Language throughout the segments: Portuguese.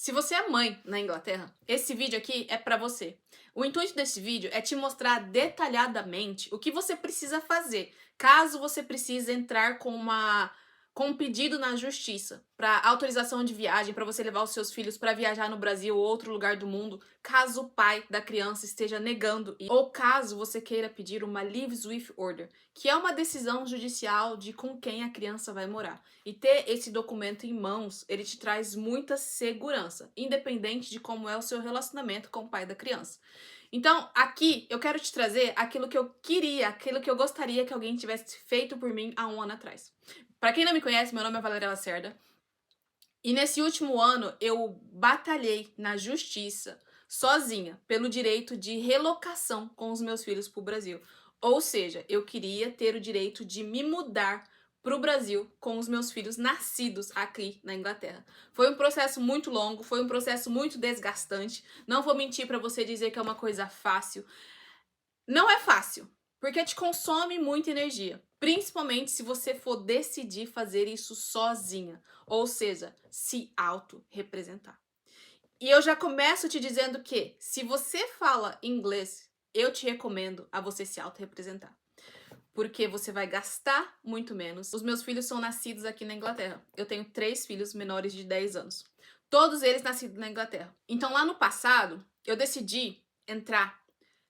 Se você é mãe na Inglaterra, esse vídeo aqui é pra você. O intuito desse vídeo é te mostrar detalhadamente o que você precisa fazer, caso você precise entrar com um pedido na justiça para autorização de viagem, para você levar os seus filhos para viajar no Brasil ou outro lugar do mundo, caso o pai da criança esteja negando, ou caso você queira pedir uma Leave with Order, que é uma decisão judicial de com quem a criança vai morar. E ter esse documento em mãos, ele te traz muita segurança, independente de como é o seu relacionamento com o pai da criança. Então, aqui eu quero te trazer aquilo que eu queria, aquilo que eu gostaria que alguém tivesse feito por mim há um ano atrás. Para quem não me conhece, meu nome é Valéria Lacerda. E nesse último ano eu batalhei na justiça, sozinha, pelo direito de relocação com os meus filhos para o Brasil. Ou seja, eu queria ter o direito de me mudar para o Brasil com os meus filhos nascidos aqui na Inglaterra. Foi um processo muito longo, foi um processo muito desgastante. Não vou mentir para você dizer que é uma coisa fácil. Não é fácil, porque te consome muita energia, principalmente se você for decidir fazer isso sozinha, ou seja, se auto-representar. E eu já começo te dizendo que, se você fala inglês, eu te recomendo a você se auto-representar, porque você vai gastar muito menos. Os meus filhos são nascidos aqui na Inglaterra. Eu tenho 3 filhos menores de 10 anos. Todos eles nascidos na Inglaterra. Então, lá no passado, eu decidi entrar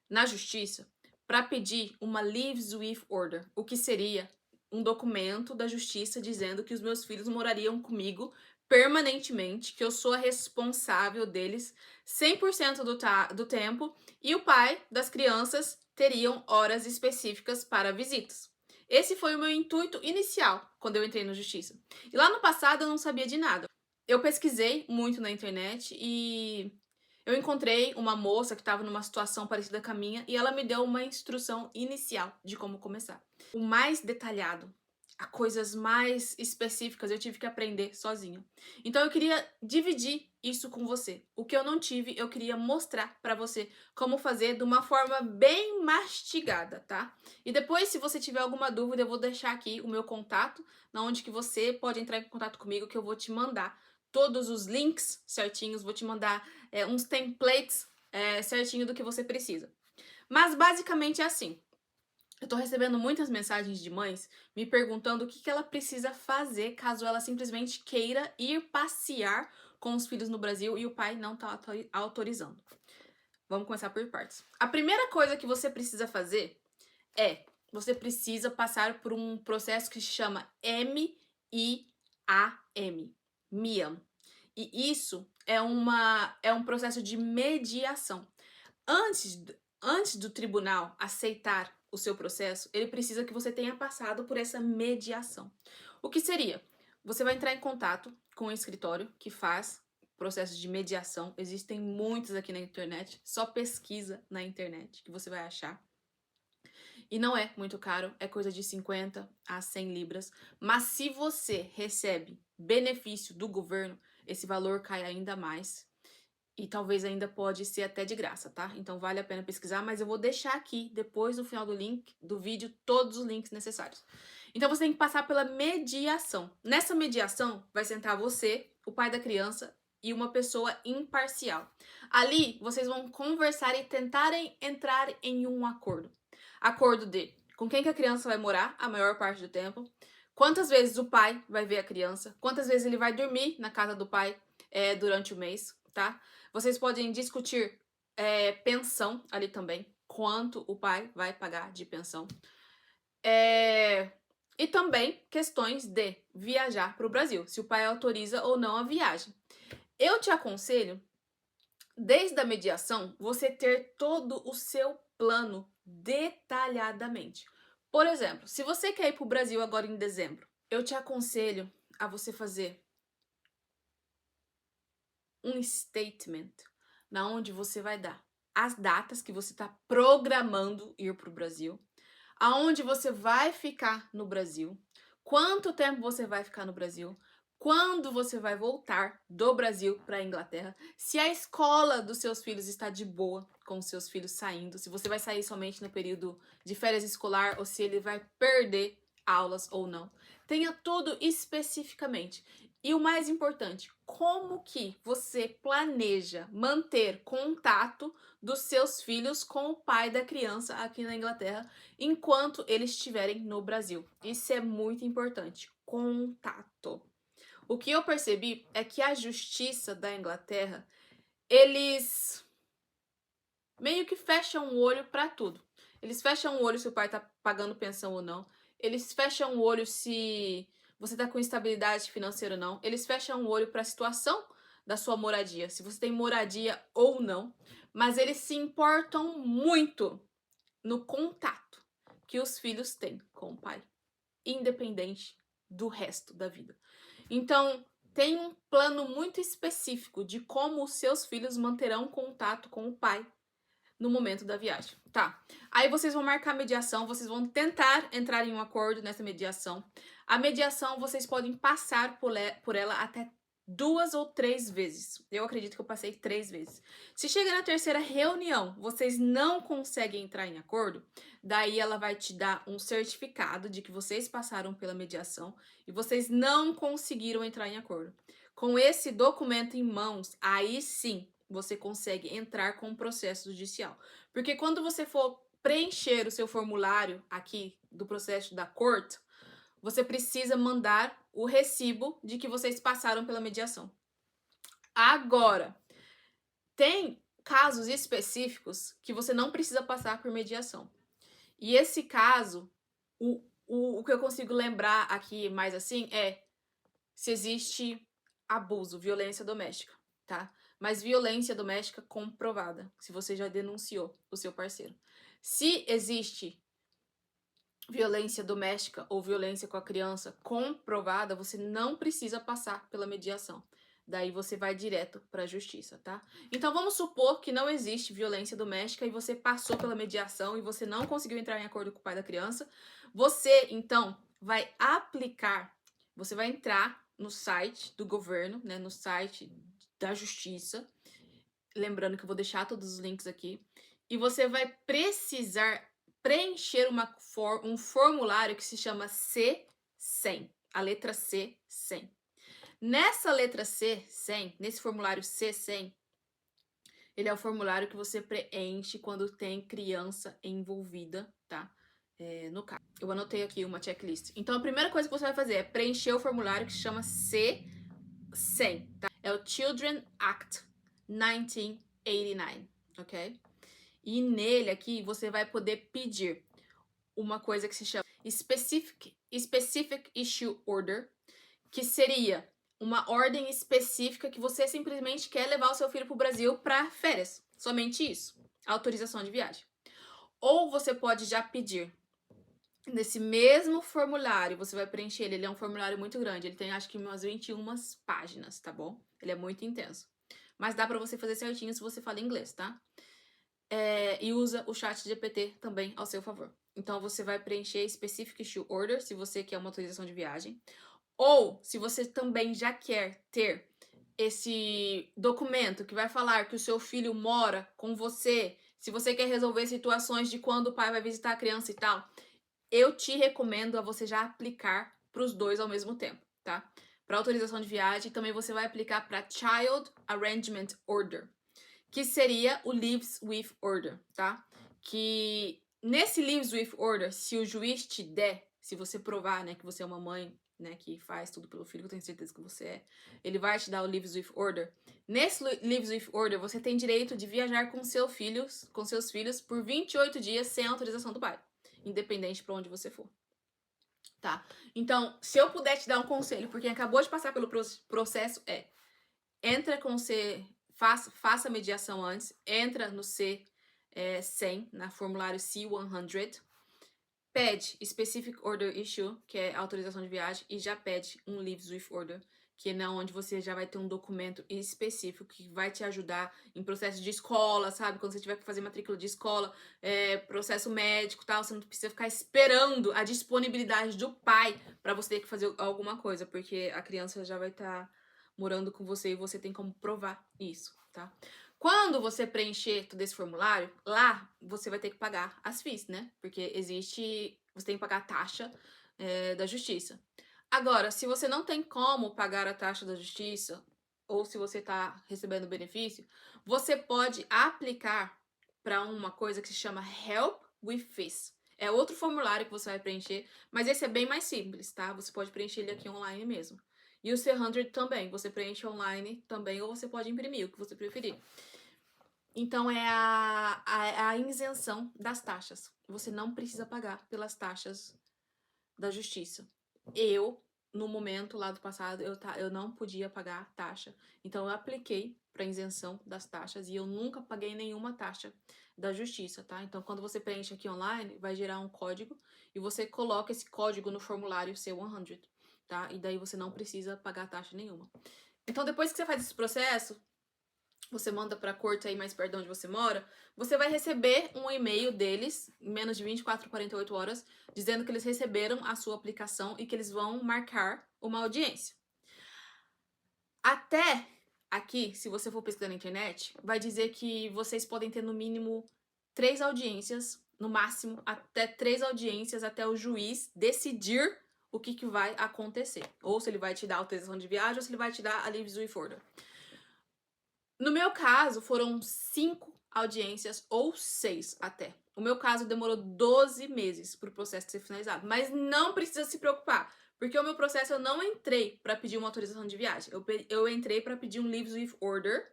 na justiça para pedir uma Leave with Order, o que seria um documento da justiça dizendo que os meus filhos morariam comigo permanentemente, que eu sou a responsável deles 100% do tempo e o pai das crianças teriam horas específicas para visitas. Esse foi o meu intuito inicial quando eu entrei na justiça. E lá no passado eu não sabia de nada. Eu pesquisei muito na internet e eu encontrei uma moça que estava numa situação parecida com a minha e ela me deu uma instrução inicial de como começar. O mais detalhado, as coisas mais específicas eu tive que aprender sozinha. Então eu queria dividir isso com você. O que eu não tive, eu queria mostrar pra você como fazer de uma forma bem mastigada, tá? E depois, se você tiver alguma dúvida, eu vou deixar aqui o meu contato, onde que você pode entrar em contato comigo, que eu vou te mandar todos os links certinhos, vou te mandar uns templates certinho do que você precisa. Mas basicamente é assim. Eu tô recebendo muitas mensagens de mães me perguntando o que ela precisa fazer caso ela simplesmente queira ir passear com os filhos no Brasil e o pai não tá autorizando. Vamos começar por partes. A primeira coisa que você precisa fazer é, você precisa passar por um processo que se chama MIAM. MIAM. E isso é um processo de mediação. Antes do tribunal aceitar o seu processo, ele precisa que você tenha passado por essa mediação. O que seria? Você vai entrar em contato com um escritório que faz processos de mediação. Existem muitos aqui na internet. Só pesquisa na internet que você vai achar. E não é muito caro, é coisa de 50 a 100 libras. Mas se você recebe benefício do governo, esse valor cai ainda mais. E talvez ainda pode ser até de graça, tá? Então vale a pena pesquisar, mas eu vou deixar aqui, depois no final do link, do vídeo, todos os links necessários. Então você tem que passar pela mediação. Nessa mediação, vai sentar você, o pai da criança e uma pessoa imparcial. Ali, vocês vão conversar e tentarem entrar em um acordo. Acordo de com quem que a criança vai morar a maior parte do tempo, quantas vezes o pai vai ver a criança, quantas vezes ele vai dormir na casa do pai durante o mês, tá? Vocês podem discutir pensão ali também, quanto o pai vai pagar de pensão. E também questões de viajar para o Brasil, se o pai autoriza ou não a viagem. Eu te aconselho, desde a mediação, você ter todo o seu plano detalhadamente. Por exemplo, se você quer ir para o Brasil agora em dezembro, eu te aconselho a você fazer um statement na onde você vai dar as datas que você está programando ir para o Brasil, aonde você vai ficar no Brasil, quanto tempo você vai ficar no Brasil, quando você vai voltar do Brasil para a Inglaterra, se a escola dos seus filhos está de boa com os seus filhos saindo, se você vai sair somente no período de férias escolar ou se ele vai perder aulas ou não. Tenha tudo especificamente. E o mais importante, como que você planeja manter contato dos seus filhos com o pai da criança aqui na Inglaterra enquanto eles estiverem no Brasil? Isso é muito importante. Contato. O que eu percebi é que a justiça da Inglaterra, eles meio que fecham o olho para tudo. Eles fecham o olho se o pai tá pagando pensão ou não. Eles fecham o olho se você tá com estabilidade financeira ou não. Eles fecham o olho para a situação da sua moradia, se você tem moradia ou não. Mas eles se importam muito no contato que os filhos têm com o pai, independente do resto da vida. Então, tem um plano muito específico de como os seus filhos manterão contato com o pai no momento da viagem, tá? Aí vocês vão marcar mediação, vocês vão tentar entrar em um acordo nessa mediação. A mediação vocês podem passar por ela até 2 ou 3 vezes. Eu acredito que eu passei 3 vezes. Se chega na terceira reunião, vocês não conseguem entrar em acordo, daí ela vai te dar um certificado de que vocês passaram pela mediação e vocês não conseguiram entrar em acordo. Com esse documento em mãos, aí sim você consegue entrar com o processo judicial. Porque quando você for preencher o seu formulário aqui do processo da corte, você precisa mandar o recibo de que vocês passaram pela mediação. Agora, tem casos específicos que você não precisa passar por mediação. E esse caso, o que eu consigo lembrar aqui mais assim é se existe abuso, violência doméstica, tá? Mas violência doméstica comprovada, se você já denunciou o seu parceiro. Se existe violência doméstica ou violência com a criança comprovada, você não precisa passar pela mediação. Daí você vai direto para a justiça, tá? Então vamos supor que não existe violência doméstica e você passou pela mediação e você não conseguiu entrar em acordo com o pai da criança. Você, então, vai aplicar, você vai entrar no site do governo, né, no site da justiça. Lembrando que eu vou deixar todos os links aqui. E você vai precisar preencher um formulário que se chama C100, a letra C100. Nessa letra C100, nesse formulário C100, ele é o formulário que você preenche quando tem criança envolvida, tá? No caso. Eu anotei aqui uma checklist. Então, a primeira coisa que você vai fazer é preencher o formulário que se chama C100, tá? É o Children Act 1989, ok? E nele aqui você vai poder pedir uma coisa que se chama Specific Issue Order, que seria uma ordem específica que você simplesmente quer levar o seu filho para o Brasil para férias. Somente isso. Autorização de viagem. Ou você pode já pedir nesse mesmo formulário, você vai preencher ele é um formulário muito grande, ele tem acho que umas 21 páginas, tá bom? Ele é muito intenso. Mas dá pra você fazer certinho se você fala inglês, tá? E usa o chat GPT também ao seu favor. Então você vai preencher Specific Issue Order, se você quer uma autorização de viagem. Ou se você também já quer ter esse documento que vai falar que o seu filho mora com você, se você quer resolver situações de quando o pai vai visitar a criança e tal, eu te recomendo a você já aplicar para os dois ao mesmo tempo, tá? Para autorização de viagem, também você vai aplicar para Child Arrangement Order, que seria o Leaves with Order, tá? Que nesse Leaves with Order, se o juiz te der, se você provar, né, que você é uma mãe, né, que faz tudo pelo filho, que eu tenho certeza que você é, ele vai te dar o Leaves with Order. Nesse Leaves with Order, você tem direito de viajar com seus filhos por 28 dias sem autorização do pai, independente para onde você for. Tá? Então, se eu puder te dar um conselho, porque acabou de passar pelo processo, entra com C, faça a mediação antes, entra no C100, na formulário C100, pede Specific Order Issue, que é autorização de viagem, e já pede um Leaves with Order, que é onde você já vai ter um documento específico que vai te ajudar em processo de escola, sabe? Quando você tiver que fazer matrícula de escola, processo médico e tal, você não precisa ficar esperando a disponibilidade do pai para você ter que fazer alguma coisa, porque a criança já vai estar morando com você e você tem como provar isso, tá? Quando você preencher todo esse formulário, lá você vai ter que pagar as fees, né? Porque você tem que pagar a taxa da justiça. Agora, se você não tem como pagar a taxa da justiça, ou se você está recebendo benefício, você pode aplicar para uma coisa que se chama Help with Fees. É outro formulário que você vai preencher, mas esse é bem mais simples, tá? Você pode preencher ele aqui online mesmo. E o C100 também, você preenche online também, ou você pode imprimir, o que você preferir. Então, é a isenção das taxas. Você não precisa pagar pelas taxas da justiça. No momento lá do passado, eu não podia pagar taxa. Então, eu apliquei para isenção das taxas e eu nunca paguei nenhuma taxa da justiça, tá? Então, quando você preenche aqui online, vai gerar um código e você coloca esse código no formulário C100, tá? E daí você não precisa pagar taxa nenhuma. Então, depois que você faz esse processo, você manda para a corte aí mais perto de onde você mora, você vai receber um e-mail deles, em menos de 24, 48 horas, dizendo que eles receberam a sua aplicação e que eles vão marcar uma audiência. Até aqui, se você for pesquisar na internet, vai dizer que vocês podem ter no mínimo 3 audiências, no máximo até 3 audiências, até o juiz decidir o que vai acontecer. Ou se ele vai te dar autorização de viagem, ou se ele vai te dar a leave with order. No meu caso, foram 5 audiências ou 6 até. O meu caso demorou 12 meses para o processo ser finalizado. Mas não precisa se preocupar, porque o meu processo eu não entrei para pedir uma autorização de viagem. Eu entrei para pedir um leave with order.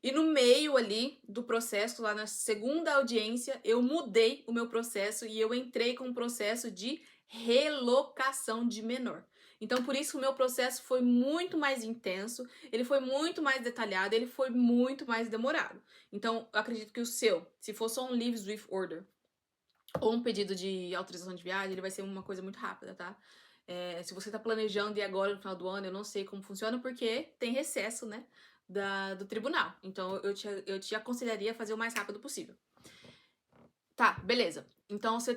E no meio ali do processo, lá na segunda audiência, eu mudei o meu processo e eu entrei com um processo de relocação de menor. Então, por isso o meu processo foi muito mais intenso, ele foi muito mais detalhado, ele foi muito mais demorado. Então, eu acredito que o seu, se for só um leave with order ou um pedido de autorização de viagem, ele vai ser uma coisa muito rápida, tá? Se você tá planejando ir agora no final do ano, eu não sei como funciona, porque tem recesso, né, do tribunal. Então, eu te aconselharia a fazer o mais rápido possível. Tá, beleza. Então, você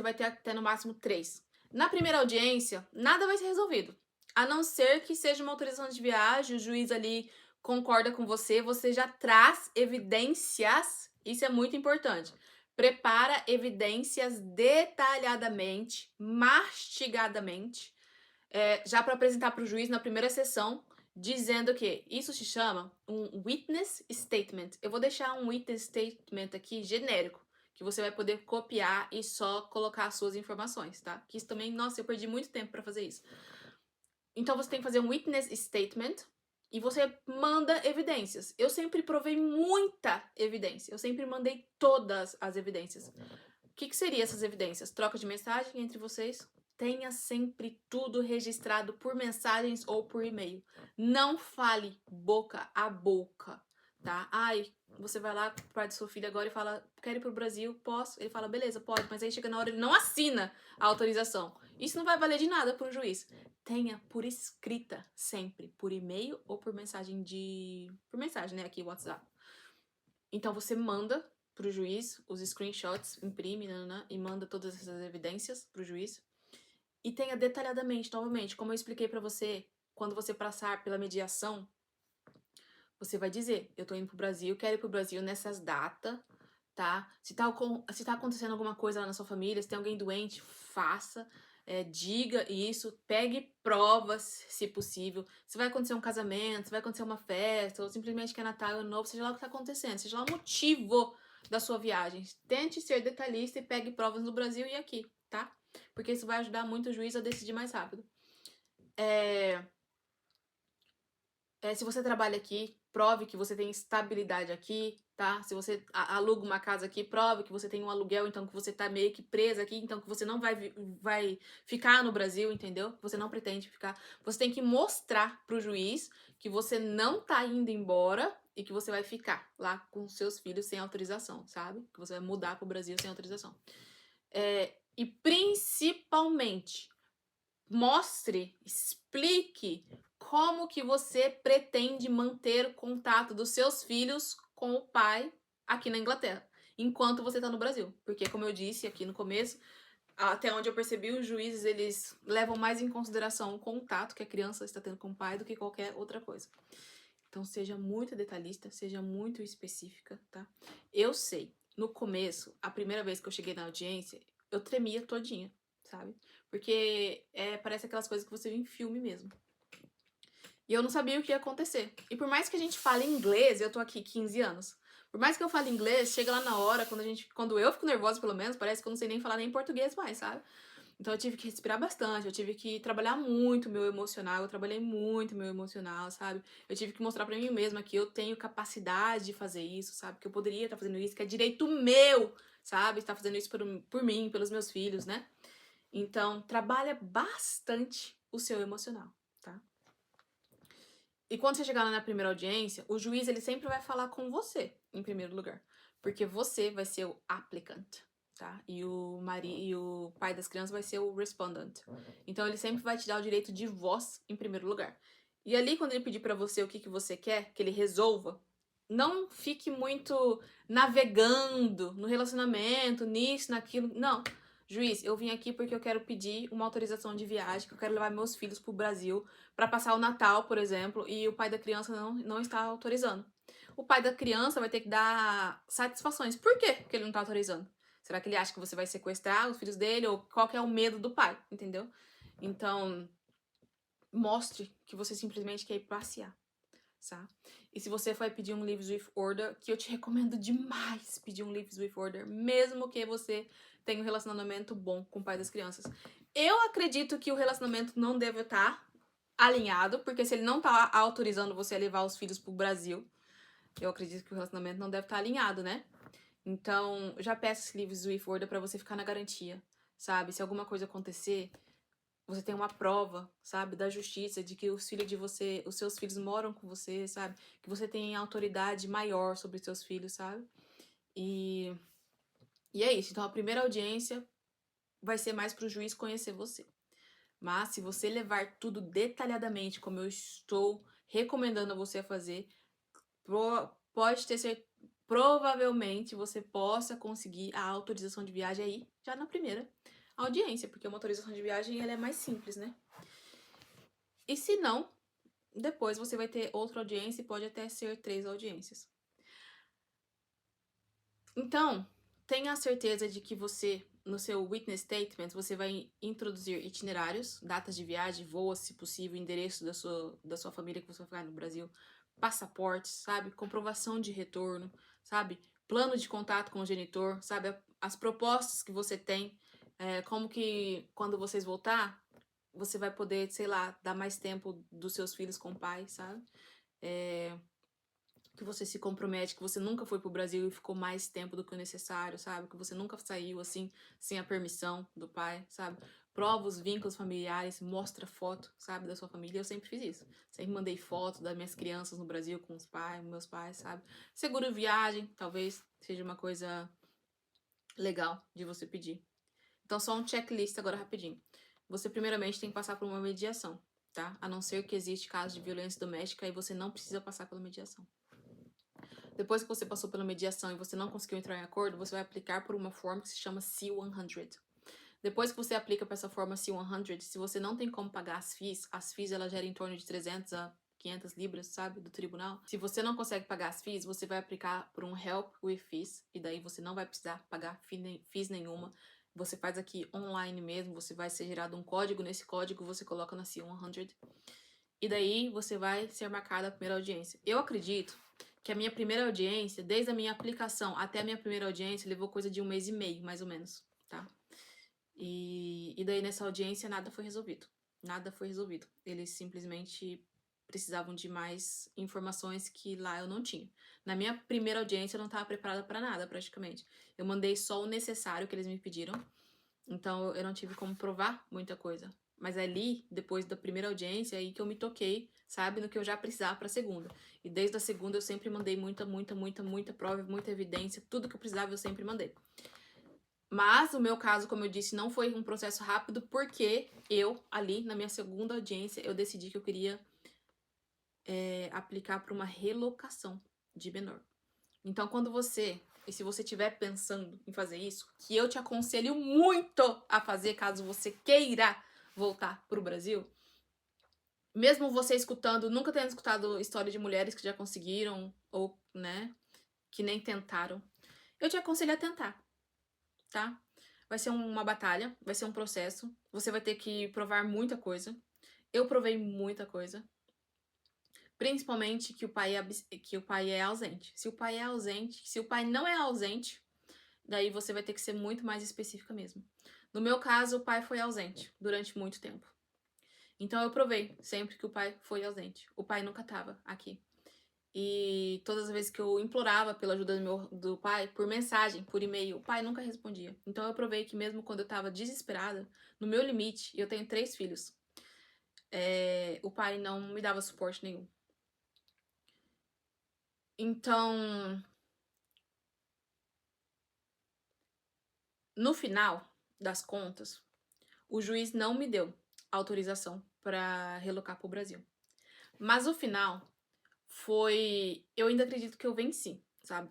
vai ter até no máximo 3. Na primeira audiência, nada vai ser resolvido. A não ser que seja uma autorização de viagem, o juiz ali concorda com você, você já traz evidências, isso é muito importante. Prepara evidências detalhadamente, mastigadamente, já para apresentar para o juiz na primeira sessão, dizendo que isso se chama um witness statement. Eu vou deixar um witness statement aqui genérico, que você vai poder copiar e só colocar as suas informações, tá? Que isso também, nossa, eu perdi muito tempo para fazer isso. Então você tem que fazer um witness statement e você manda evidências. Eu sempre provei muita evidência. Eu sempre mandei todas as evidências. O que seriam essas evidências? Troca de mensagem entre vocês? Tenha sempre tudo registrado por mensagens ou por e-mail. Não fale boca a boca, tá? Ai, você vai lá pro pai do seu filho agora e fala, quero ir pro Brasil, posso? Ele fala, beleza, pode, mas aí chega na hora ele não assina a autorização. Isso não vai valer de nada para um juiz. Tenha por escrita sempre, por e-mail ou por mensagem por mensagem, né, aqui WhatsApp. Então você manda pro juiz os screenshots, imprime, e manda todas essas evidências pro juiz. E tenha detalhadamente, novamente, como eu expliquei para você, quando você passar pela mediação, você vai dizer, eu tô indo pro Brasil, quero ir pro Brasil nessas datas, tá? Se tá acontecendo alguma coisa lá na sua família, se tem alguém doente, faça, diga isso, pegue provas, se possível. Se vai acontecer um casamento, se vai acontecer uma festa, ou simplesmente que é Natal, Ano Novo, seja lá o que tá acontecendo, seja lá o motivo da sua viagem. Tente ser detalhista e pegue provas no Brasil e aqui, tá? Porque isso vai ajudar muito o juiz a decidir mais rápido. Se você trabalha aqui, prove que você tem estabilidade aqui, tá? Se você aluga uma casa aqui, prove que você tem um aluguel, então que você tá meio que presa aqui, então que você não vai ficar no Brasil, entendeu? Que você não pretende ficar. Você tem que mostrar pro juiz que você não tá indo embora e que você vai ficar lá com seus filhos sem autorização, sabe? Que você vai mudar pro Brasil sem autorização. E principalmente, mostre, explique como que você pretende manter o contato dos seus filhos com o pai aqui na Inglaterra, enquanto você está no Brasil. Porque, como eu disse aqui no começo, até onde eu percebi, os juízes, eles levam mais em consideração o contato que a criança está tendo com o pai do que qualquer outra coisa. Então, seja muito detalhista, seja muito específica, tá? Eu sei, no começo, a primeira vez que eu cheguei na audiência, eu tremia todinha. sabe? Porque parece aquelas coisas que você vê em filme mesmo. E eu não sabia o que ia acontecer. E por mais que a gente fale inglês, eu tô aqui 15 anos. Por mais que eu fale inglês, chega lá na hora, quando eu fico nervosa, pelo menos, parece que eu não sei nem falar nem português mais, sabe? Então eu tive que respirar bastante, eu tive que trabalhar muito meu emocional, eu trabalhei muito meu emocional, sabe? Eu tive que mostrar pra mim mesma que eu tenho capacidade de fazer isso, sabe? Que eu poderia estar fazendo isso, que é direito meu, sabe? Estar fazendo isso por mim, pelos meus filhos, né? Então, trabalha bastante o seu emocional, tá? E quando você chegar lá na primeira audiência, o juiz ele sempre vai falar com você, em primeiro lugar. Porque você vai ser o applicant, tá? E o pai das crianças vai ser o respondent. Então ele sempre vai te dar o direito de voz em primeiro lugar. E ali, quando ele pedir pra você o que você quer, que ele resolva, não fique muito navegando no relacionamento, nisso, naquilo. Não. Juiz, eu vim aqui porque eu quero pedir uma autorização de viagem, que eu quero levar meus filhos pro Brasil para passar o Natal, por exemplo, e o pai da criança não está autorizando. O pai da criança vai ter que dar satisfações. Por quê que ele não está autorizando? Será que ele acha que você vai sequestrar os filhos dele? Ou qual que é o medo do pai, entendeu? Então, mostre que você simplesmente quer ir passear, tá? E se você for pedir um Leaves with Order, que eu te recomendo demais pedir um Leaves with Order, mesmo que você tenha um relacionamento bom com o pai das crianças. Eu acredito que o relacionamento não deve estar alinhado, porque se ele não tá autorizando você a levar os filhos pro Brasil, eu acredito que o relacionamento não deve estar alinhado, né? Então, já peço esse Leaves with Order pra você ficar na garantia, sabe? Se alguma coisa acontecer, você tem uma prova, sabe, da justiça, de que os filhos de você, os seus filhos moram com você, sabe? Que você tem autoridade maior sobre os seus filhos, sabe? E é isso. Então, a primeira audiência vai ser mais pro juiz conhecer você. Mas, se você levar tudo detalhadamente, como eu estou recomendando a você fazer, pode ter certeza, provavelmente você possa conseguir a autorização de viagem aí, já na primeira audiência, porque uma autorização de viagem ela é mais simples, né? E se não, depois você vai ter outra audiência e pode até ser 3 audiências. Então, tenha a certeza de que você, no seu witness statement, você vai introduzir itinerários, datas de viagem, voos, se possível, endereço da sua família que você vai ficar no Brasil, passaportes, sabe? Comprovação de retorno, sabe? Plano de contato com o genitor, sabe? As propostas que você tem, como que quando vocês voltar, você vai poder, sei lá, dar mais tempo dos seus filhos com o pai, sabe? Que você se compromete, que você nunca foi pro Brasil e ficou mais tempo do que o necessário, sabe? Que você nunca saiu assim, sem a permissão do pai, sabe? Prova os vínculos familiares, mostra foto, sabe, da sua família. Eu sempre fiz isso. Sempre mandei foto das minhas crianças no Brasil com os pais, meus pais, sabe? Seguro viagem, talvez seja uma coisa legal de você pedir. Então, só um checklist agora rapidinho. Você primeiramente tem que passar por uma mediação, tá? A não ser que existe caso de violência doméstica e você não precisa passar pela mediação. Depois que você passou pela mediação e você não conseguiu entrar em acordo, você vai aplicar por uma forma que se chama C100. Depois que você aplica para essa forma C100, se você não tem como pagar as fees elas geram em torno de 300 a 500 libras, sabe, do tribunal. Se você não consegue pagar as fees, você vai aplicar por um Help with Fees, e daí você não vai precisar pagar fees nenhuma. Você faz aqui online mesmo, você vai ser gerado um código, nesse código você coloca na C100, e daí você vai ser marcada a primeira audiência. Eu acredito que a minha primeira audiência, desde a minha aplicação até a minha primeira audiência, levou coisa de 1 mês e meio, mais ou menos, tá? E daí nessa audiência nada foi resolvido. Nada foi resolvido. Eles simplesmente precisavam de mais informações que lá eu não tinha. Na minha primeira audiência eu não estava preparada para nada, praticamente. Eu mandei só o necessário que eles me pediram. Então eu não tive como provar muita coisa. Mas ali, depois da primeira audiência, é aí que eu me toquei, sabe, no que eu já precisava para a segunda. E desde a segunda eu sempre mandei muita prova, muita evidência, tudo que eu precisava eu sempre mandei. Mas o meu caso, como eu disse, não foi um processo rápido, porque eu, ali, na minha segunda audiência, eu decidi que eu queria aplicar para uma relocação de menor. Então, e se você estiver pensando em fazer isso, que eu te aconselho muito a fazer caso você queira voltar pro Brasil, mesmo você escutando, nunca tendo escutado história de mulheres que já conseguiram, ou, né, que nem tentaram, eu te aconselho a tentar, tá? vai ser uma batalha, vai ser um processo. Você vai ter que provar muita coisa. Eu provei muita coisa. Principalmente que o pai é ausente. Se o pai é ausente, se o pai não é ausente, daí você vai ter que ser muito mais específica mesmo. No meu caso, o pai foi ausente durante muito tempo. Então eu provei sempre que o pai foi ausente. O pai nunca estava aqui. E todas as vezes que eu implorava pela ajuda do pai, por mensagem, por e-mail, o pai nunca respondia. Então eu provei que mesmo quando eu tava desesperada, no meu limite, e eu tenho 3 filhos, o pai não me dava suporte nenhum. Então, no final das contas, o juiz não me deu autorização para relocar pro Brasil. Mas o final foi. Eu ainda acredito que eu venci, sabe?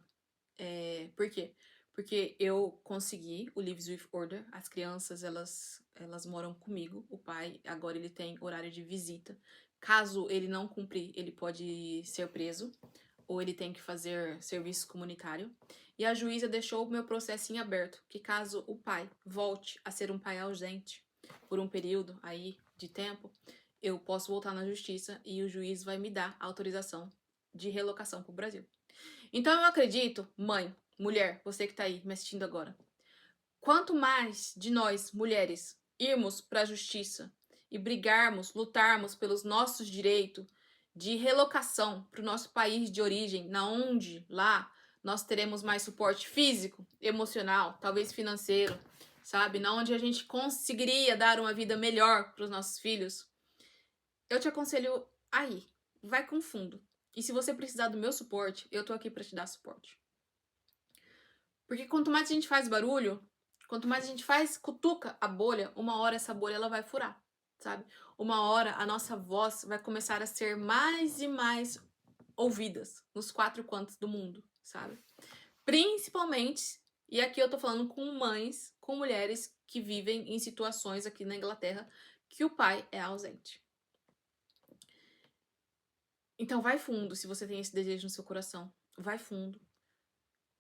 Por quê? Porque eu consegui o Lives with Order. As crianças, elas moram comigo. O pai, agora ele tem horário de visita. Caso ele não cumprir, ele pode ser preso. Ou ele tem que fazer serviço comunitário. E a juíza deixou o meu processo em aberto. Que caso o pai volte a ser um pai ausente por um período aí de tempo, eu posso voltar na justiça e o juiz vai me dar autorização de relocação para o Brasil. Então eu acredito, mãe, mulher, você que tá aí me assistindo agora, quanto mais de nós, mulheres, irmos para a justiça e brigarmos, lutarmos pelos nossos direitos de relocação para o nosso país de origem, na onde lá nós teremos mais suporte físico, emocional, talvez financeiro, sabe? Na onde a gente conseguiria dar uma vida melhor para os nossos filhos, eu te aconselho aí, vai com fundo. E se você precisar do meu suporte, eu tô aqui para te dar suporte. Porque quanto mais a gente faz barulho, quanto mais a gente cutuca a bolha, uma hora essa bolha ela vai furar, sabe? Uma hora a nossa voz vai começar a ser mais e mais ouvidas nos 4 cantos do mundo, sabe? Principalmente, e aqui eu tô falando com mães, com mulheres que vivem em situações aqui na Inglaterra que o pai é ausente. Então vai fundo se você tem esse desejo no seu coração. Vai fundo.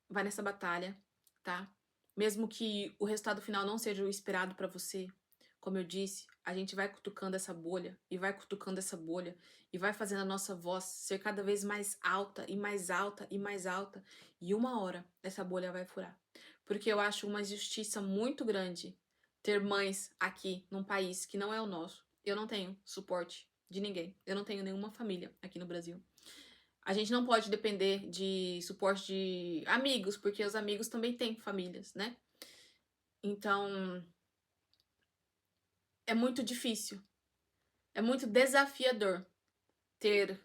Vai nessa batalha, tá? Mesmo que o resultado final não seja o esperado pra você, como eu disse, a gente vai cutucando essa bolha e vai cutucando essa bolha e vai fazendo a nossa voz ser cada vez mais alta e mais alta e mais alta. E uma hora essa bolha vai furar. Porque eu acho uma injustiça muito grande ter mães aqui num país que não é o nosso. Eu não tenho suporte de ninguém. Eu não tenho nenhuma família aqui no Brasil. A gente não pode depender de suporte de amigos, porque os amigos também têm famílias, né? Então, é muito difícil, é muito desafiador ter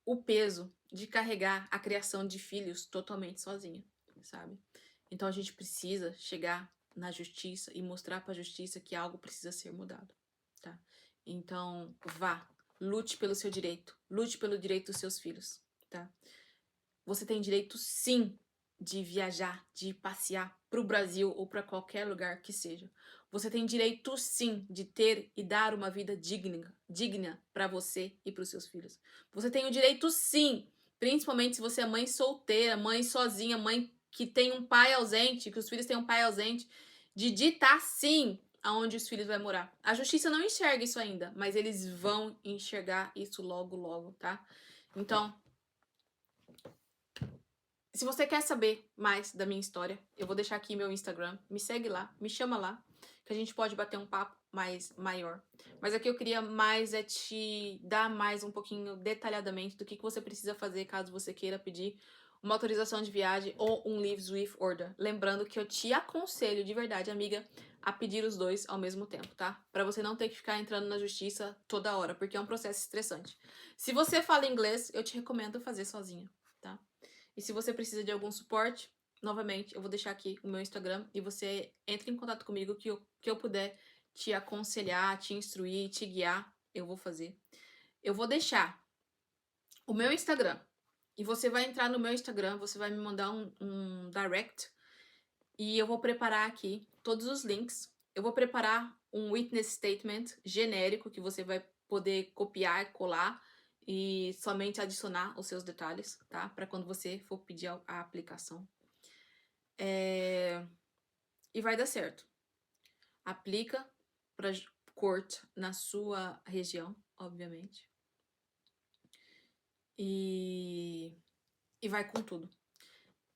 o peso de carregar a criação de filhos totalmente sozinha, sabe? Então a gente precisa chegar na justiça e mostrar para a justiça que algo precisa ser mudado, tá? Então, vá, lute pelo seu direito, lute pelo direito dos seus filhos, tá? Você tem direito, sim, de viajar, de passear para o Brasil ou para qualquer lugar que seja. Você tem direito, sim, de ter e dar uma vida digna para você e para os seus filhos. Você tem o direito, sim, principalmente se você é mãe solteira, mãe sozinha, mãe que tem um pai ausente, que os filhos têm um pai ausente, de ditar, sim, aonde os filhos vão morar. A justiça não enxerga isso ainda, mas eles vão enxergar isso logo, logo, tá? Então, se você quer saber mais da minha história, eu vou deixar aqui meu Instagram. Me segue lá, me chama lá, que a gente pode bater um papo mais maior. Mas aqui eu queria mais te dar mais um pouquinho detalhadamente do que você precisa fazer caso você queira pedir uma autorização de viagem ou um Lives with Order. Lembrando que eu te aconselho de verdade, amiga, a pedir os dois ao mesmo tempo, tá? Pra você não ter que ficar entrando na justiça toda hora, porque é um processo estressante. Se você fala inglês, eu te recomendo fazer sozinha, tá? E se você precisa de algum suporte, novamente, eu vou deixar aqui o meu Instagram e você entra em contato comigo que eu puder te aconselhar, te instruir, te guiar, eu vou fazer. Eu vou deixar o meu Instagram e você vai entrar no meu Instagram, você vai me mandar um direct e eu vou preparar aqui todos os links. Eu vou preparar um witness statement genérico que você vai poder copiar, colar e somente adicionar os seus detalhes, tá? Para quando você for pedir a aplicação. e vai dar certo. Aplica para corte na sua região, obviamente. E vai com tudo.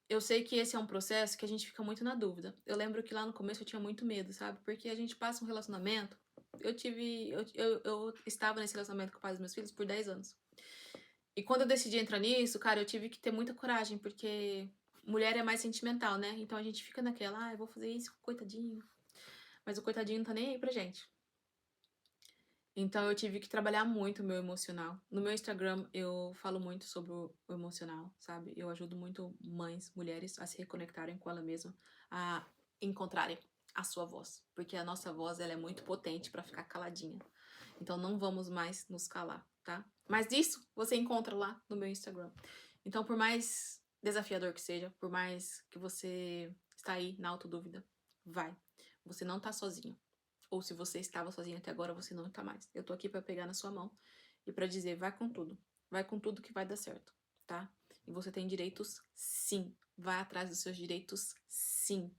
Eu sei que esse é um processo que a gente fica muito na dúvida. Eu lembro que lá no começo eu tinha muito medo, sabe? Porque a gente passa um relacionamento. Eu estava nesse relacionamento com o pai dos meus filhos por 10 anos. E quando eu decidi entrar nisso, cara, eu tive que ter muita coragem, porque mulher é mais sentimental, né? Então a gente fica naquela, eu vou fazer isso, coitadinho. Mas o coitadinho não tá nem aí pra gente. Então eu tive que trabalhar muito o meu emocional. No meu Instagram eu falo muito sobre o emocional, sabe? Eu ajudo muito mães, mulheres a se reconectarem com ela mesma, a encontrarem a sua voz, porque a nossa voz ela é muito potente pra ficar caladinha. Então não vamos mais nos calar, tá? Mas isso você encontra lá no meu Instagram. Então por mais desafiador que seja, por mais que você está aí na autodúvida, vai. Você não tá sozinho. Ou se você estava sozinho até agora, você não está mais. Eu tô aqui para pegar na sua mão e para dizer, vai com tudo. Vai com tudo que vai dar certo, tá? E você tem direitos, sim. Vai atrás dos seus direitos, sim.